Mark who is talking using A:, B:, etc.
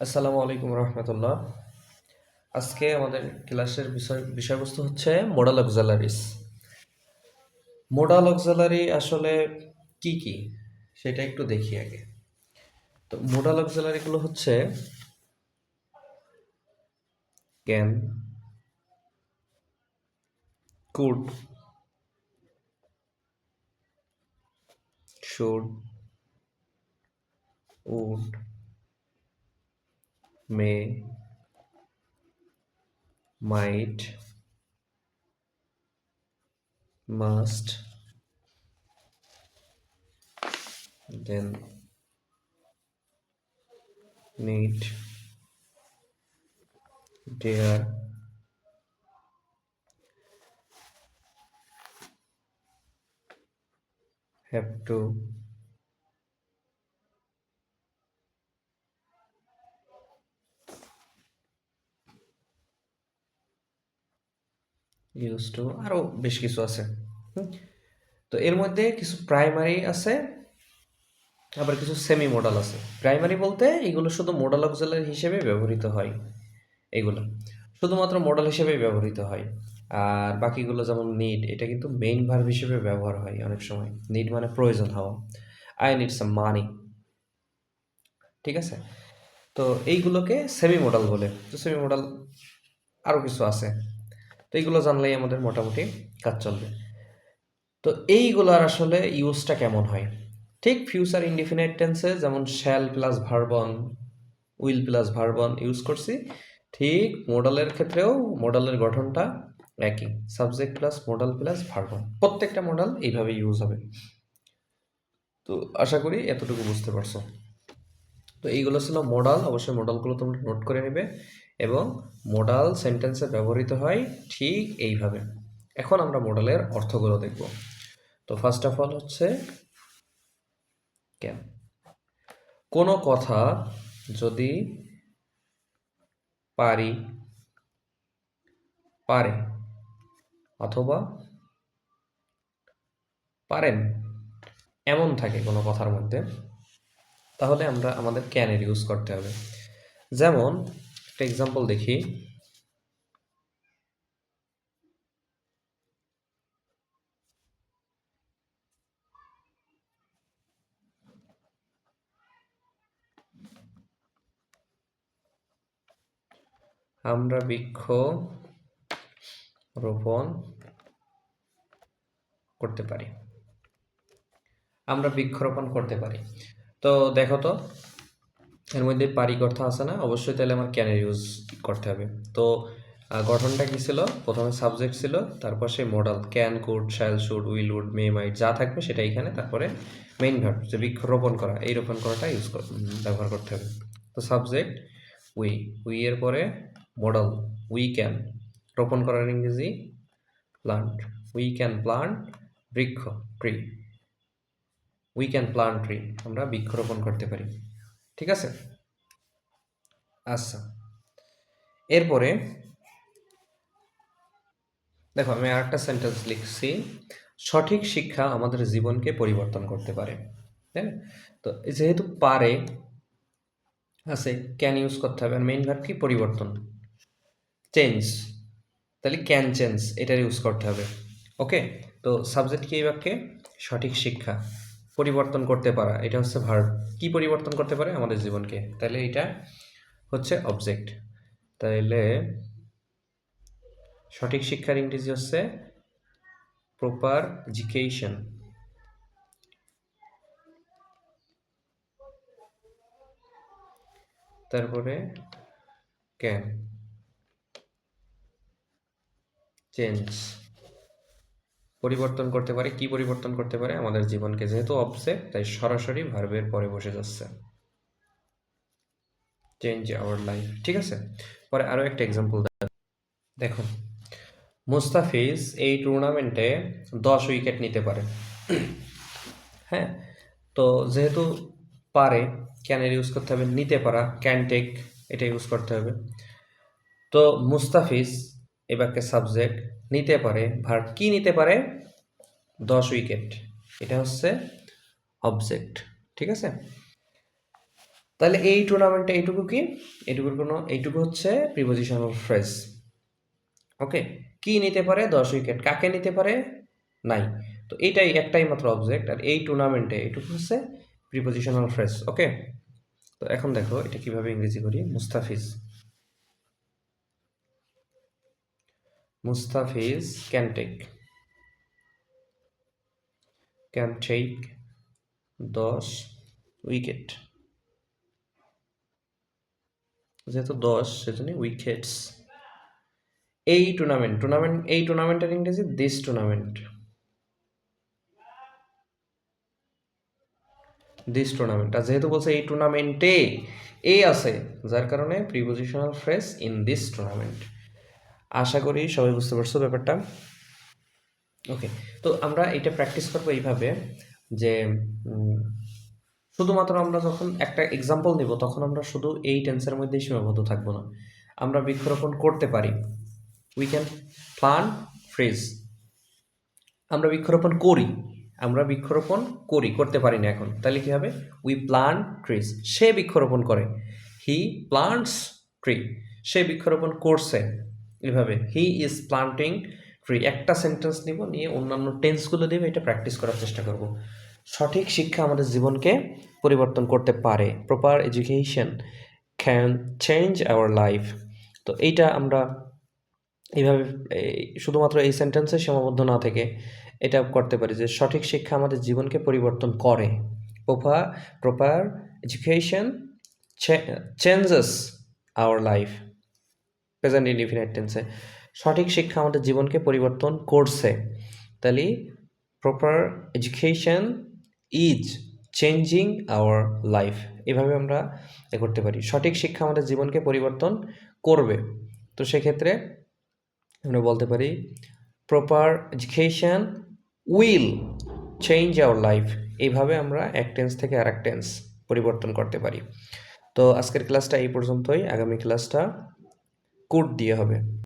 A: আসসালামু আলাইকুম রহমতুল্লাহ। আজকে আমাদের ক্লাসের বিষয়বস্তু হচ্ছে মোডাল অক্সালারিজ। মোডাল অক্সালারি আসলে কি কি সেটা একটু দেখি আগে। তো মোডাল অক্সালারিগুলো হচ্ছে can, could, should, would, may, might, must, then need, dare, have to, use to, আরও বেশ কিছু আছে। হুম। তো এর মধ্যে কিছু প্রাইমারি আছে, আবার কিছু সেমি মডাল আছে। প্রাইমারি বলতে এগুলো শুধু মডাল অক্সিলারি হিসেবে ব্যবহৃত হয়। এগুলো শুধুমাত্র মডাল হিসেবেই ব্যবহৃত হয়। আর বাকিগুলো যেমন নিড, এটা কিন্তু মেইন ভার্ব হিসেবে ব্যবহার হয় অনেক সময়। নিড মানে প্রয়োজন হওয়া। আই নিড সাম মানি। ঠিক আছে? তো এইগুলোকে সেমি মডাল বলে। তো সেমি মডাল আরও কিছু আছে। তো এইগুলো জানলেই আমাদের মোটামুটি কাজ চলবে। তো এইগুলার আসলে ইউজটা কেমন হয়? ঠিক ফিউচার ইনডিফিনাইট টেন্সে যেমন shall plus verb on, will plus verb on use করছি, ঠিক মোডালের ক্ষেত্রেও মোডালের গঠনটা একই। Subject plus modal plus verb on, প্রত্যেকটা মোডাল এইভাবে ইউজ হবে। তো আশা করি এতটুকু বুঝতে পারছো। তো এইগুলো ছিল মোডাল। অবশ্যই মোডালগুলো তোমরা নোট করে নেবে, এবং মোডাল সেন্টেন্সে ব্যবহৃত হয় ঠিক এইভাবে। এখন আমরা মোডালের অর্থগুলো দেখব। তো ফার্স্ট অফ অল হচ্ছে ক্যান। কোনো কথা যদি পারি, পারে, অথবা পারেন এমন থাকে কোনো কথার মধ্যে, তাহলে আমরা আমাদের ক্যানের ইউজ করতে হবে। যেমন একটা এক্সাম্পল দেখি। আমরা বৃক্ষ রোপণ করতে পারি। আমরা বৃক্ষরোপণ করতে পারি। তো দেখো তো, এর মধ্যে পারি কথা আছে না? অবশ্যই তাহলে আমার ক্যানের ইউজ করতে হবে। তো গঠনটা কি ছিল? প্রথমে সাবজেক্ট ছিল, তারপর সেই modal can, could, shall, should, will, would, may, might যা থাকবে সেটা এখানে, তারপরে মেইন ভার্ব যে বৃক্ষরোপণ করা, এই রোপণ করাটা ব্যবহার করতে হবে। তো সাবজেক্ট উই, উই এর পরে মডাল উই ক্যান, রোপণ করার ইংরেজি প্লান্ট, উই ক্যান প্লান্ট বৃক্ষ, tree, we can plant tree, আমরা বৃক্ষরোপণ করতে পারি। ঠিক আছে? আচ্ছা, এরপরে দেখো আমি আরেকটা সেন্টেন্স লিখছি, সঠিক শিক্ষা আমাদের জীবনকে পরিবর্তন করতে পারে। তাই না? তো যেহেতু পারে আছে, ক্যান ইউজ করতে হবে। আর মেইন ভার্ব কি? পরিবর্তন, চেঞ্জ। তাহলে ক্যান চেঞ্জ এটার ইউজ করতে হবে। ওকে। তো সাবজেক্ট কি এই বাক্যে? সঠিক শিক্ষা, পরিবর্তন করতে পারা, এটা হচ্ছে ভার্ব। কি পরিবর্তন করতে পারে? আমাদের জীবনকে। তাহলে এটা হচ্ছে অবজেক্ট। তাইলে সঠিক শিক্ষার ইংরেজি হচ্ছে প্রপার এডুকেশন। তারপরে ক্যান চেঞ্জ, পরিবর্তন করতে পারে। কি পরিবর্তন করতে পারে? আমাদের জীবনকে। যেহেতু অবজেক্ট তাই সরাসরি ভার্বের পরে বসে যাচ্ছে, চেঞ্জ আওয়ার লাইফ। ঠিক আছে? পরে আরও একটা এক্সাম্পল দেখো, মুস্তাফিজ এই টুর্নামেন্টে 10 উইকেট নিতে পারে। হ্যাঁ। তো যেহেতু পারে, ক্যানের ইউজ করতে হবে। নিতে পারা ক্যান টেক, এটা ইউজ করতে হবে। তো মুস্তাফিজ এ বাক্যে সাবজেক্ট, নিতে পারে ভার্ব কি? নিতে পারে 10 উইকেট, এটা হচ্ছে অবজেক্ট। ঠিক আছে? তাহলে এই টুর্নামেন্টে এইটুকু কি, এইটুকু হচ্ছে প্রিপোজিশনাল ফ্রেজ। ওকে, কি নিতে পারে 10 উইকেট, কাকে নিতে পারে, নাই। তো এইটাই একটাই মাত্র অবজেক্ট, আর এই টুর্নামেন্টে এইটুকু হচ্ছে প্রিপোজিশনাল ফ্রেজ। ওকে, তো এখন দেখো এটা কিভাবে ইংরেজি করি। Mustafiz can take 10 wicket. যেহেতু 10 সেজন্য উইকেটস। এই টুর্নামেন্টের ইংরেজি দিস টুর্নামেন্ট। আর যেহেতু বলছে এই টুর্নামেন্টে এ আছে, যার কারণে prepositional phrase in this tournament. আশা করি সবাই বুঝতে পারছো ব্যাপারটা। ওকে, তো আমরা এটা প্র্যাকটিস করবো এইভাবে যে শুধুমাত্র আমরা যখন একটা এক্সাম্পল নিব তখন আমরা শুধু এই টেন্সের মধ্যেই সীমাবদ্ধ থাকবো না, আমরা বৃক্ষরোপণ করতে পারি। We can plant trees. আমরা বৃক্ষরোপণ করি, করতে পারি না এখন, তাহলে কি হবে? We plant trees. সে বৃক্ষরোপণ করে, হি প্লান্টস ট্রি। সে বৃক্ষরোপণ করছে, এভাবে হি ইজ প্লান্টিং ট্রি। একটা সেন্টেন্স নিব, নিয়ে অন্যান্য টেন্সগুলো দিয়ে এটা প্র্যাকটিস করার চেষ্টা করব। সঠিক শিক্ষা আমাদের জীবনকে পরিবর্তন করতে পারে। Proper education can change our life. তো এইটা আমরা এইভাবে শুধুমাত্র এই সেন্টেন্সে সীমাবদ্ধ না থেকে এটা করতে পারি যে সঠিক শিক্ষা আমাদের জীবনকে পরিবর্তন করে। Proper education changes our life. Present indefinite টেন্সে সঠিক শিক্ষা আমাদের জীবনকে পরিবর্তন করছে, তাহলে proper education is changing our life. এভাবে আমরা করতে পারি। সঠিক শিক্ষা আমাদের জীবনকে পরিবর্তন করবে, তো সেক্ষেত্রে আমরা বলতে পারি proper education will change our life. এইভাবে আমরা এক টেন্স থেকে আরেক টেন্স পরিবর্তন করতে পারি। তো আজকের ক্লাসটা এই পর্যন্তই, আগামী ক্লাসটা কুড দিয়ে হবে।